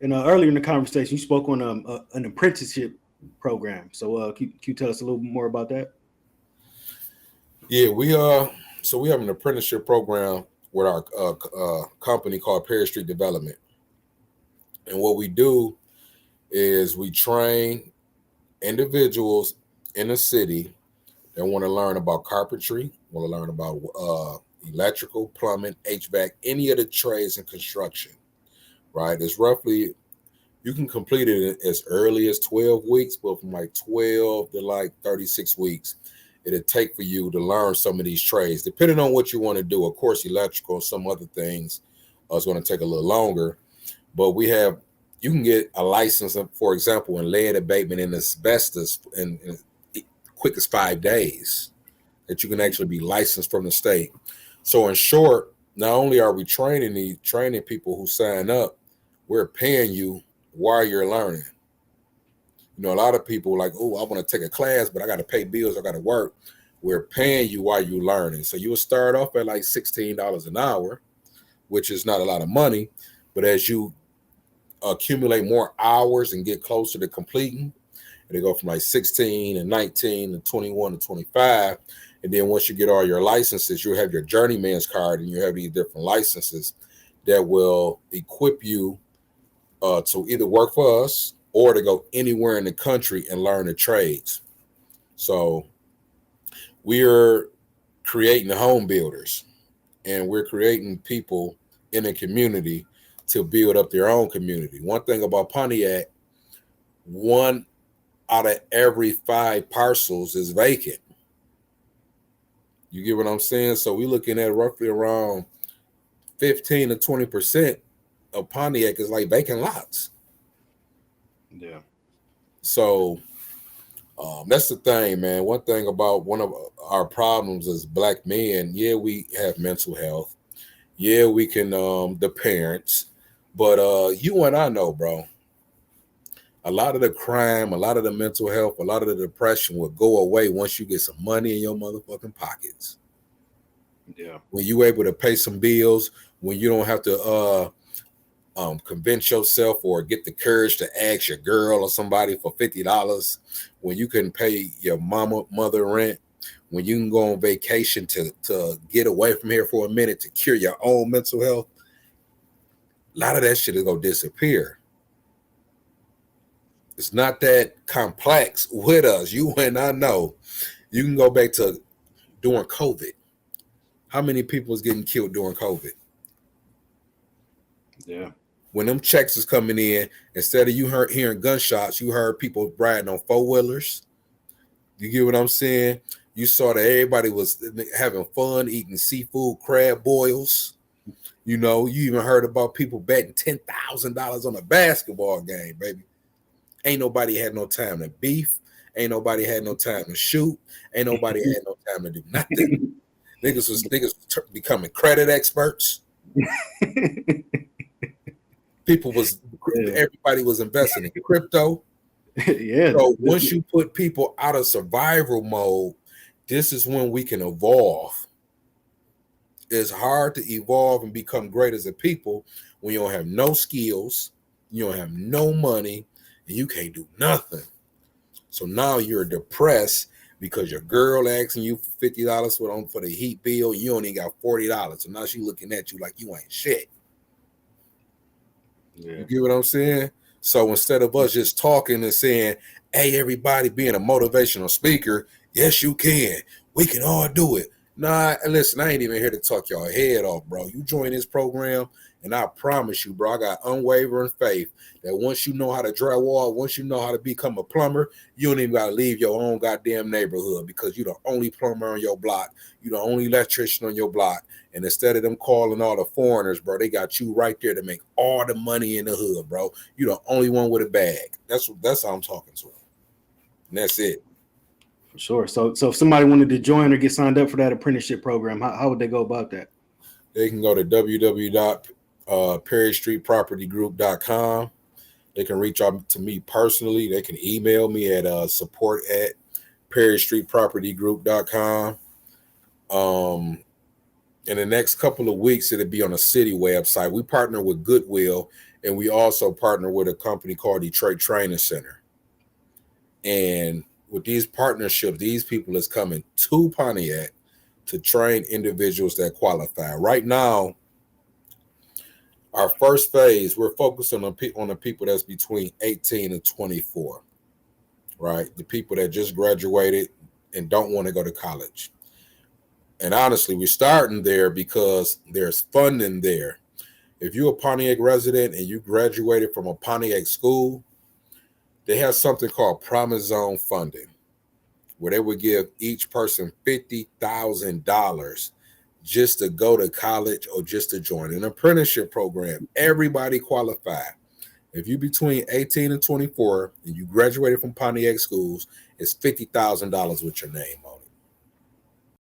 And earlier in the conversation, you spoke on an apprenticeship program. So can you tell us a little more about that? Yeah, so we have an apprenticeship program with our company called Perry Street Development, and what we do is we train individuals in the city that want to learn about carpentry, want to learn about electrical, plumbing, HVAC, any of the trades in construction. Right? It's roughly you can complete it as early as 12 weeks, but from like 12 to like 36 weeks, it'll take for you to learn some of these trades, depending on what you want to do. Of course, electrical and some other things is going to take a little longer, but you can get a license, for example, in lead abatement and asbestos in quick as 5 days that you can actually be licensed from the state. So in short, not only are we training people who sign up, we're paying you while you're learning. You know, a lot of people like, oh, I want to take a class, but I got to pay bills, I got to work. We're paying you while you're learning. So you will start off at like $16 an hour, which is not a lot of money. But as you accumulate more hours and get closer to completing, and they go from like 16 and 19 and 21 and 25. And then once you get all your licenses, you'll have your journeyman's card and you have these different licenses that will equip you to either work for us or to go anywhere in the country and learn the trades. So we're creating home builders, and we're creating people in the community to build up their own community. One thing about Pontiac, 1 out of every 5 parcels is vacant. You get what I'm saying? So we're looking at roughly around 15 to 20% of Pontiac is like vacant lots. Yeah. So that's the thing, man. One thing about one of our problems as Black men, yeah, we have mental health. Yeah, we can, the parents. But you and I know, bro, a lot of the crime, a lot of the mental health, a lot of the depression will go away once you get some money in your motherfucking pockets. Yeah. When you able to pay some bills, when you don't have to convince yourself or get the courage to ask your girl or somebody for $50, when you can pay your mother rent, when you can go on vacation to get away from here for a minute to cure your own mental health, a lot of that shit is going to disappear. It's not that complex with us. You and I know. You can go back to during COVID. How many people was getting killed during COVID? Yeah. When them checks is coming in, instead of you hearing gunshots, you heard people riding on 4-wheelers. You get what I'm saying? You saw that everybody was having fun, eating seafood, crab boils. You know, you even heard about people betting $10,000 on a basketball game, baby. Ain't nobody had no time to beef. Ain't nobody had no time to shoot. Ain't nobody had no time to do nothing. Niggas was becoming credit experts. Everybody was investing in crypto. Yeah. So once you put people out of survival mode, this is when we can evolve. It's hard to evolve and become great as a people when you don't have no skills, you don't have no money, and you can't do nothing. So now you're depressed because your girl asking you for $50 for the heat bill. You only got $40. So now she looking at you like you ain't shit. Yeah. You get what I'm saying? So instead of us just talking and saying, hey, everybody being a motivational speaker, yes, you can. We can all do it. Nah, listen, I ain't even here to talk your head off, bro. You join this program, and I promise you, bro, I got unwavering faith that once you know how to drywall, once you know how to become a plumber, you don't even got to leave your own goddamn neighborhood because you're the only plumber on your block. You're the only electrician on your block. And instead of them calling all the foreigners, bro, they got you right there to make all the money in the hood, bro. You're the only one with a bag. That's how I'm talking to them. And that's it. For sure. So if somebody wanted to join or get signed up for that apprenticeship program, how would they go about that? They can go to www.perrystreetpropertygroup.com. They can reach out to me personally. They can email me at support@perrystreetpropertygroup.com. In the next couple of weeks, it'll be on a city website. We partner with Goodwill, And we also partner with a company called Detroit Training Center. And with these partnerships, these people is coming to Pontiac to train individuals that qualify. Right now, our first phase, we're focusing on the people that's between 18 and 24, right? The people that just graduated and don't want to go to college. And honestly, we're starting there because there's funding there. If you're a Pontiac resident and you graduated from a Pontiac school, they have something called Promise Zone funding, where they would give each person $50,000 just to go to college or just to join an apprenticeship program. Everybody qualified. If you're between 18 and 24 and you graduated from Pontiac schools, it's $50,000 with your name on it.